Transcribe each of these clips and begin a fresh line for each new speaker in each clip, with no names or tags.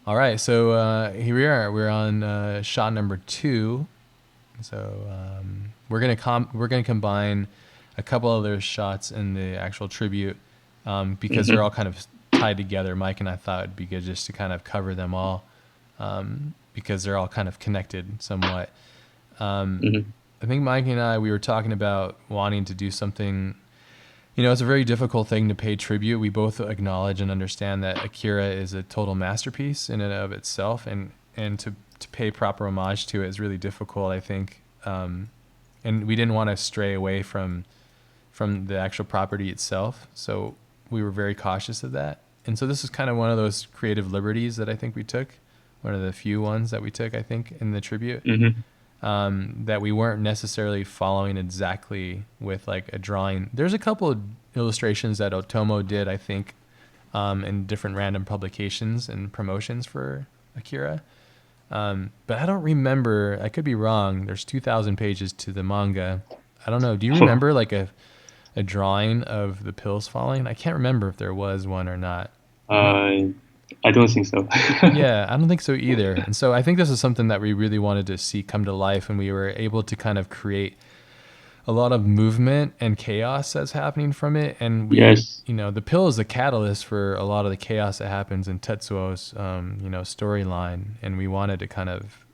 All right, so here we are. We're on shot number 2. So we're gonna combine a couple other shots in the actual tribute because they're all kind of tied together. Mike and I thought it'd be good just to kind of cover them all because they're all kind of connected somewhat. I think Mike and I, we were talking about wanting to do something. You know, it's a very difficult thing to pay tribute. We both acknowledge and understand that Akira is a total masterpiece in and of itself, and to pay proper homage to it is really difficult, I think. And we didn't want to stray away from the actual property itself, so we were very cautious of that. And so this is kind of one of those creative liberties that I think we took, one of the few ones that we took, I think, in the tribute. That we weren't necessarily following exactly with like a drawing. There's a couple of illustrations that Otomo did, I think, in different random publications and promotions for Akira. But I don't remember, I could be wrong. There's 2,000 pages to the manga. I don't know. Do you remember like a drawing of the pills falling? I can't remember if there was one or not.
I don't think so.
Yeah, I don't think so either. And so I think this is something that we really wanted to see come to life, and we were able to kind of create a lot of movement and chaos that's happening from it. And we,
Yes.
you know, the pill is a catalyst for a lot of the chaos that happens in Tetsuo's, storyline. And we wanted to kind of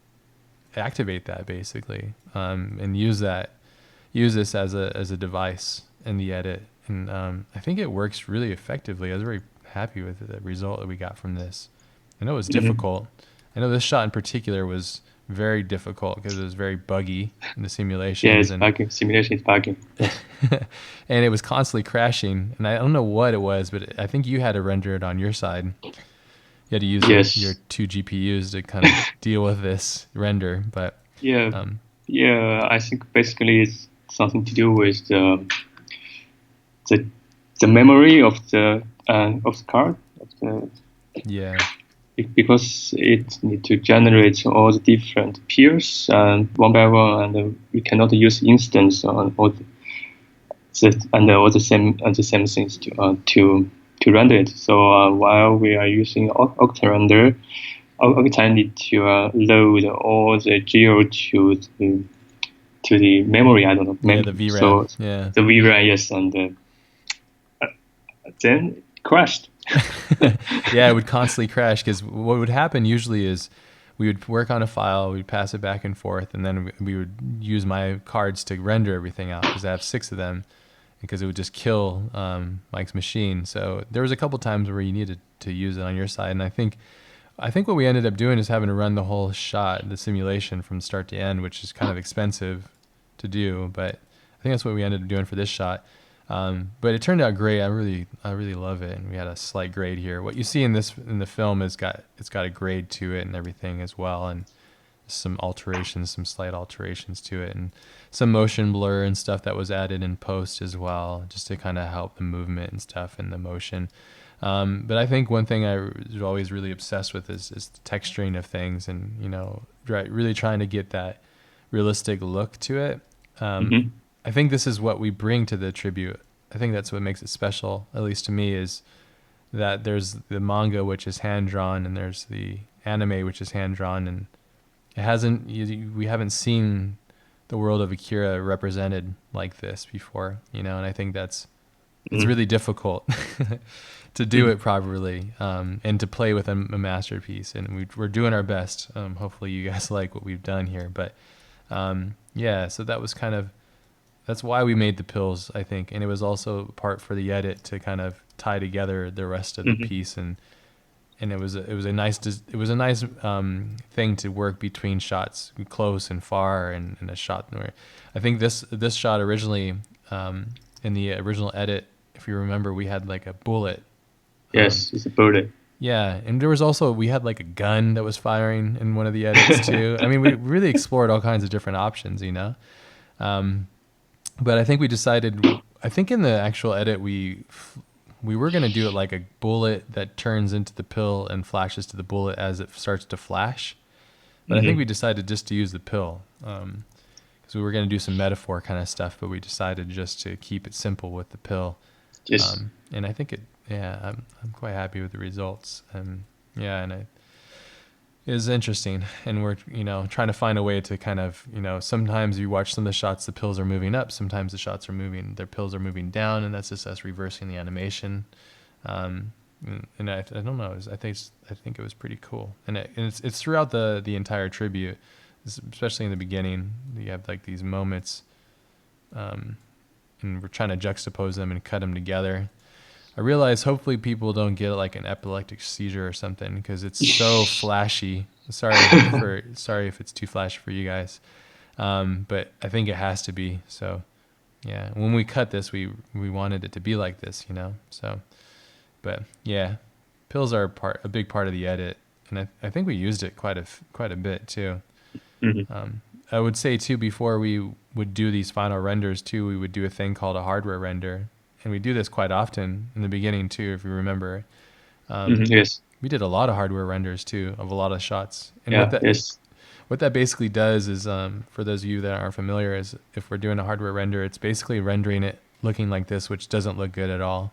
activate that basically, and use this as a device in the edit. And I think it works really effectively. I was very happy with the result that we got from this. I know it was difficult. I know this shot in particular was very difficult because it was very buggy in the simulations,
Yes,
and
bugging. Simulation is bugging. Yes.
and it was constantly crashing. And I don't know what it was, but I think you had to render it on your side. You had to use your
Yes.
2 GPUs to kind of deal with this render. But
Yeah.
um,
Yeah. I think basically it's something to do with the the memory of the card of the,
yeah,
because it need to generate all the different peers and one by one, and we cannot use instance on all the same things to render it. So while we are using Octarender, Octane need to load all the geo to the memory. I don't know.
yeah, the VRAM.
So
Yeah.
the VRAM, yes, and then it crashed.
Yeah, it would constantly crash because what would happen usually is we would work on a file, we'd pass it back and forth, and then we would use my cards to render everything out because I have 6 of them, because it would just kill Mike's machine. So there was a couple times where you needed to use it on your side, and I think what we ended up doing is having to run the whole shot, the simulation from start to end, which is kind of expensive to do, but I think that's what we ended up doing for this shot. But it turned out great. I really love it, and we had a slight grade here. What you see in the film it's got a grade to it and everything as well, and some slight alterations to it, and some motion blur and stuff that was added in post as well, just to kind of help the movement and stuff and the motion. But I think one thing I was always really obsessed with is the texturing of things, and really trying to get that realistic look to it. I think this is what we bring to the tribute. I think that's what makes it special, at least to me, is that there's the manga, which is hand drawn, and there's the anime, which is hand drawn, and we haven't seen the world of Akira represented like this before, and I think it's really difficult to do it properly, and to play with a masterpiece. And we're doing our best. Hopefully you guys like what we've done here, but so that was that's why we made the pills, I think. And it was also part for the edit to kind of tie together the rest of the piece. And it was a nice thing to work between shots close and far, and a shot where I think this shot originally, in the original edit, if you remember, we had like a bullet.
Yes, it's a bullet.
Yeah, and we had like a gun that was firing in one of the edits too. I mean, we really explored all kinds of different options, But I think we decided, I think in the actual edit, we were going to do it like a bullet that turns into the pill and flashes to the bullet as it starts to flash. But I think we decided just to use the pill, because we were going to do some metaphor kind of stuff, but we decided just to keep it simple with the pill.
Yes.
And I think I'm quite happy with the results. And is interesting, and we're trying to find a way to kind of sometimes you watch some of the shots, the pills are moving up, sometimes the shots are moving, their pills are moving down, and that's just us reversing the animation. And I don't know, I think it was pretty cool, and it's throughout the entire tribute, especially in the beginning. You have like these moments, and we're trying to juxtapose them and cut them together. I realize hopefully people don't get like an epileptic seizure or something because it's so flashy. Sorry if it's too flashy for you guys, but I think it has to be. So yeah, when we cut this, we wanted it to be like this, So, but yeah, pills are a big part of the edit, and I think we used it quite a bit too.
Mm-hmm.
I would say too, before we would do these final renders too, we would do a thing called a hardware render. And we do this quite often in the beginning too, if you remember.
Yes.
We did a lot of hardware renders too of a lot of shots. And
Yeah. Yes.
what that basically does is, for those of you that aren't familiar, is if we're doing a hardware render, it's basically rendering it looking like this, which doesn't look good at all.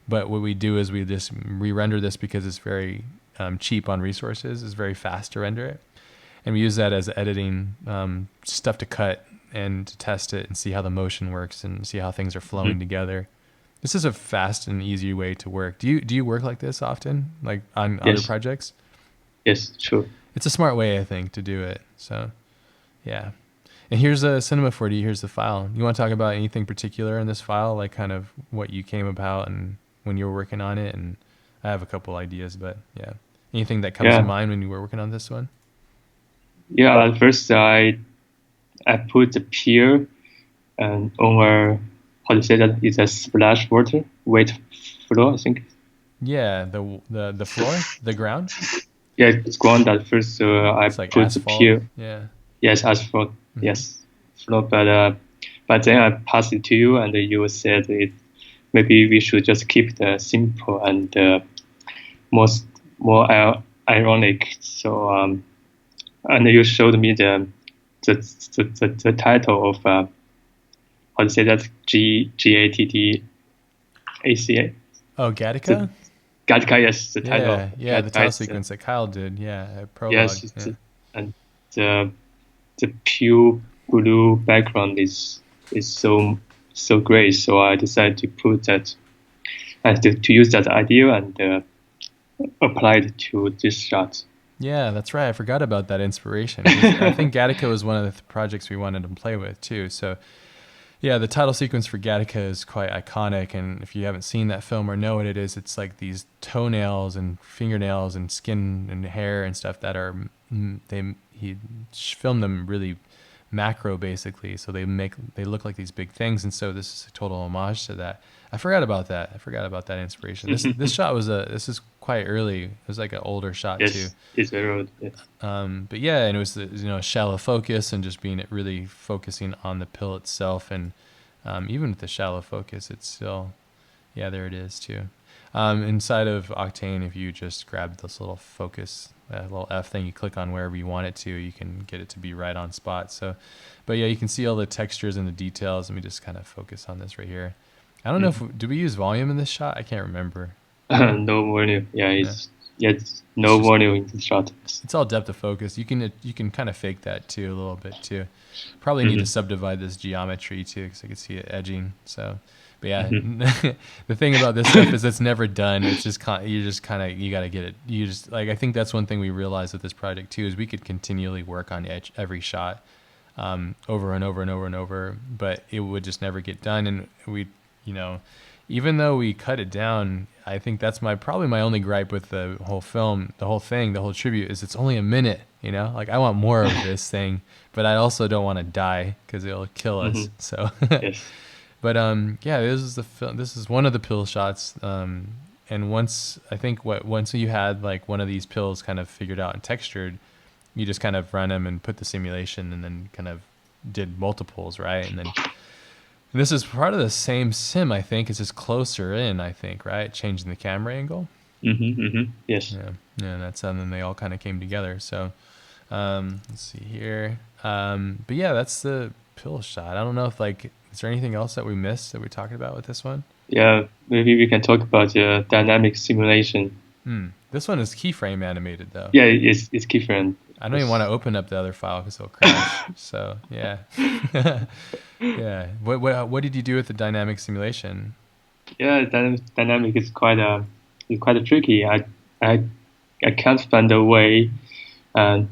But what we do is we just re-render this because it's very cheap on resources. It's very fast to render it. And we use that as editing stuff to cut and to test it and see how the motion works and see how things are flowing together. This is a fast and easy way to work. Do you work like this often, like on other projects?
Yes, true.
It's a smart way, I think, to do it. So, yeah. And here's a Cinema 4D. Here's the file. You want to talk about anything particular in this file, like kind of what you came about and when you were working on it? And I have a couple ideas, but yeah. Anything that comes to mind when you were working on this one?
Yeah, at first I put the pier and over, how to say that, it's a splash water, wet floor, I think.
Yeah, the floor, the ground.
Yeah, it's ground at first, so I
like
put
asphalt.
the pier.
Yeah.
Yes, asphalt. Mm-hmm. Yes, floor. But then I passed it to you, and you said maybe we should just keep the simple and more ironic. So and you showed me the title of how to say that, Gattaca.
Oh, Gattaca?
Gattaca, yes, the title.
Yeah, the title sequence that Kyle did. Yeah, prologue.
Yes, and the pure blue background is so great. So I decided to put that and to use that idea and apply it to this shot.
Yeah, that's right. I forgot about that inspiration. I think Gattaca was one of the projects we wanted to play with too. So, yeah, the title sequence for Gattaca is quite iconic. And if you haven't seen that film or know what it is, it's like these toenails and fingernails and skin and hair and stuff that are he filmed them really macro basically. So they look like these big things. And so this is a total homage to that. I forgot about that. Inspiration. This shot this is quite early. It was like an older shot too.
Yes, it's very old. Yes.
But yeah, and it was shallow focus and just being really focusing on the pill itself, and even with the shallow focus, it's still, yeah, there it is too. Inside of Octane, if you just grab this little focus, little F thing, you click on wherever you want it to, you can get it to be right on spot. So, but yeah, you can see all the textures and the details. Let me just kind of focus on this right here. I don't know did we use volume in this shot? I can't remember.
No volume. Yeah, it's no volume in the shot.
It's all depth of focus. You can kind of fake that too a little bit too. Probably need to subdivide this geometry too, because I can see it edging. So, but yeah, the thing about this stuff is it's never done. It's just you got to get it. You just I think that's one thing we realized with this project too, is we could continually work on every shot over and over and over and over, but it would just never get done. And we, even though we cut it down, I think that's probably my only gripe with the whole film, the whole thing, the whole tribute, is it's only a minute, like I want more of this thing, but I also don't want to die because it'll kill us. So,
yes.
But yeah, this is the film. This is one of the pill shots. And once you had like one of these pills kind of figured out and textured, you just kind of run them and put the simulation and then kind of did multiples, right? And then this is part of the same sim, I think. It's just closer in, I think, right? Changing the camera angle.
Yes.
Yeah, that's how then they all kind of came together. So let's see here. But yeah, that's the pill shot. I don't know if is there anything else that we missed that we're talking about with this one?
Yeah, maybe we can talk about the dynamic simulation.
This one is keyframe animated though.
Yeah, it's different.
I don't even want to open up the other file because it'll crash. So yeah, yeah. What did you do with the dynamic simulation?
Yeah, dynamic is quite tricky. I I can't find a way uh,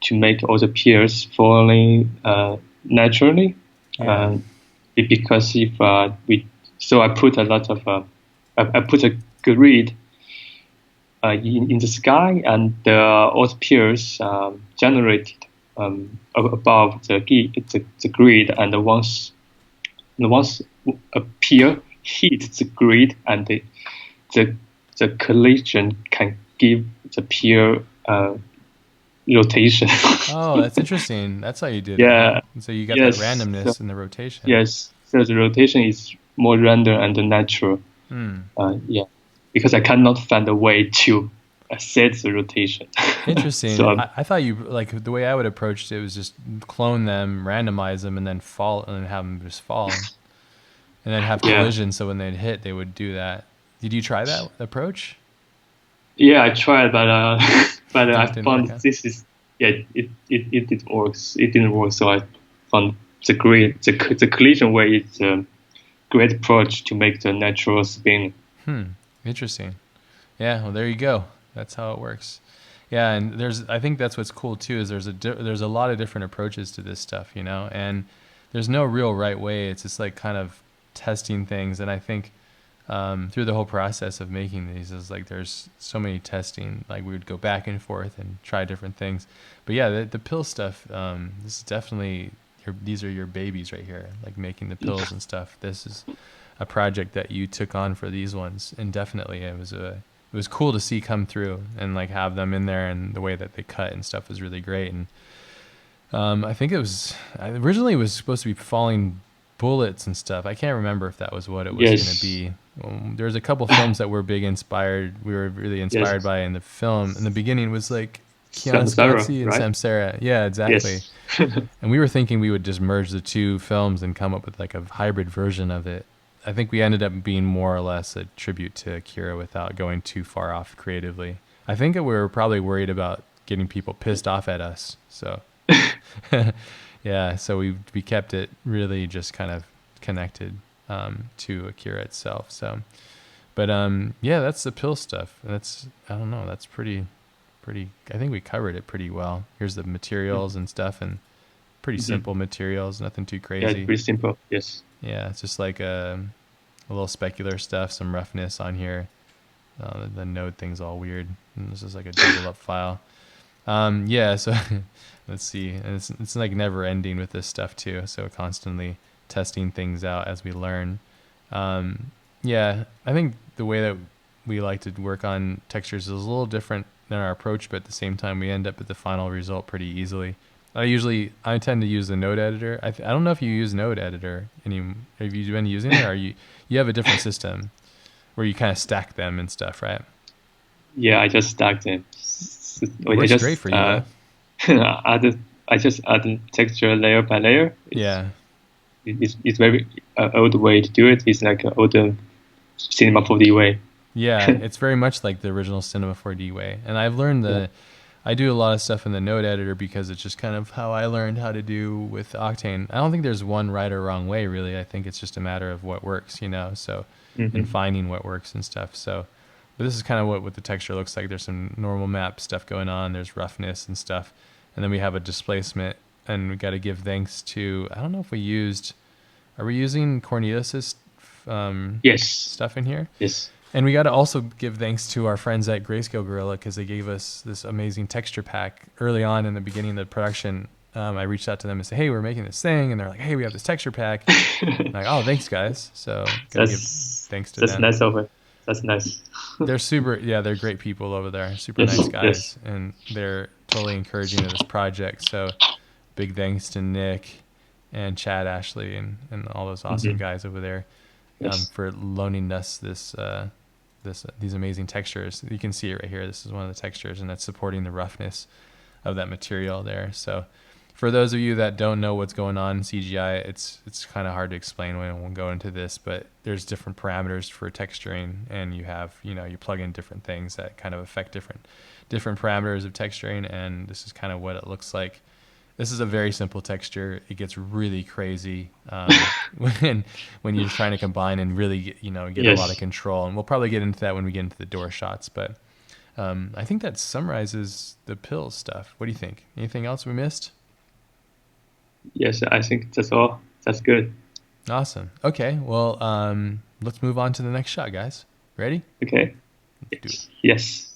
to make all the peers falling naturally.
Yeah.
Because if so I put a lot of I put a grid in the sky, and all the peers generated above the grid, and once a peer hit the grid, and the the collision can give the peer rotation.
Oh, that's interesting. That's how you did it, huh?
Yeah.
And so you got that
Yes. So,
randomness in the rotation.
yes. So the rotation is more random and natural. Yeah. Because I cannot find a way to set the rotation.
Interesting.
So
I thought you like the way I would approach it was just clone them, randomize them, and then fall, and then have them just fall, and then have
yeah.
collision. So when they'd hit, they would do that. Did you try that approach?
Yeah, I tried, but I
Didn't
found
work out?
this is it didn't work. It didn't work. So I found the collision way is a great approach to make the natural spin.
Interesting. Yeah. Well, there you go. That's how it works. Yeah, and I think that's what's cool too is there's a lot of different approaches to this stuff, you know, and there's no real right way. It's just like kind of testing things, and I think through the whole process of making these is like there's so many testing. Like we would go back and forth and try different things. But yeah, the pill stuff. This is definitely these are your babies right here. Like making the pills and stuff. This is a project that you took on for these ones, and definitely it was cool to see come through and like have them in there, and the way that they cut and stuff was really great. And I think originally it was supposed to be falling bullets and stuff. I can't remember if that was what it was going to be. There was a couple films that were we were really inspired by in the film. In the beginning was like Keanu Scotty and Samsara. Yeah, exactly.
Yes.
And we were thinking we would just merge the two films and come up with like a hybrid version of it. I think we ended up being more or less a tribute to Akira without going too far off creatively. I think we were probably worried about getting people pissed off at us. So yeah, so we kept it really just kind of connected to Akira itself. So, but yeah, that's the pill stuff. I don't know. That's pretty. I think we covered it pretty well. Here's the materials and stuff, and pretty simple materials. Nothing too crazy.
Yeah, pretty simple. Yes.
Yeah, it's just like a little specular stuff, some roughness on here. The node thing's all weird. And this is like a double up file. Yeah, so let's see. And it's like never ending with this stuff too. So constantly testing things out as we learn. Yeah, I think the way that we like to work on textures is a little different than our approach, but at the same time we end up at the final result pretty easily. I tend to use the node editor. I don't know if you use node editor have you been using it, or you have a different system where you kind of stack them and stuff, right?
Yeah, I just stacked them.
Works great for you, though.
I just add texture layer by layer. It's very old way to do it. It's like an old Cinema 4D way.
Yeah, it's very much like the original Cinema 4D way. And I've learned I do a lot of stuff in the node editor because it's just kind of how I learned how to do with Octane. I don't think there's one right or wrong way, really. I think it's just a matter of what works, you know, so and finding what works and stuff. So, but this is kind of what the texture looks like. There's some normal map stuff going on. There's roughness and stuff. And then we have a displacement, and we got to give thanks to, I don't know if are we using Cornelius's stuff in here?
Yes.
And we got to also give thanks to our friends at Grayscale Gorilla, because they gave us this amazing texture pack early on in the beginning of the production. I reached out to them and said, hey, we're making this thing. And they're like, hey, we have this texture pack. I'm like, oh, thanks, guys. So got to give thanks to them.
That's nice of it. That's nice.
They're they're great people over there. Super nice guys. Yes. And they're totally encouraging of this project. So big thanks to Nick and Chad Ashley and all those awesome guys over there for loaning us these amazing textures. You can see it right here. This is one of the textures, and that's supporting the roughness of that material there. So For those of you that don't know what's going on in CGI, it's kind of hard to explain when we'll go into this, but there's different parameters for texturing, and you have, you plug in different things that kind of affect different parameters of texturing, and this is kind of what it looks like. This is a very simple texture. It gets really crazy when you're trying to combine and really get a lot of control, and we'll probably get into that when we get into the door shots, but I think that summarizes the pill stuff. What do you think? Anything else we missed?
Yes, I think that's all. That's good.
Awesome. Okay, well, let's move on to the next shot, guys. Ready?
Okay.
Let's do it.
Yes.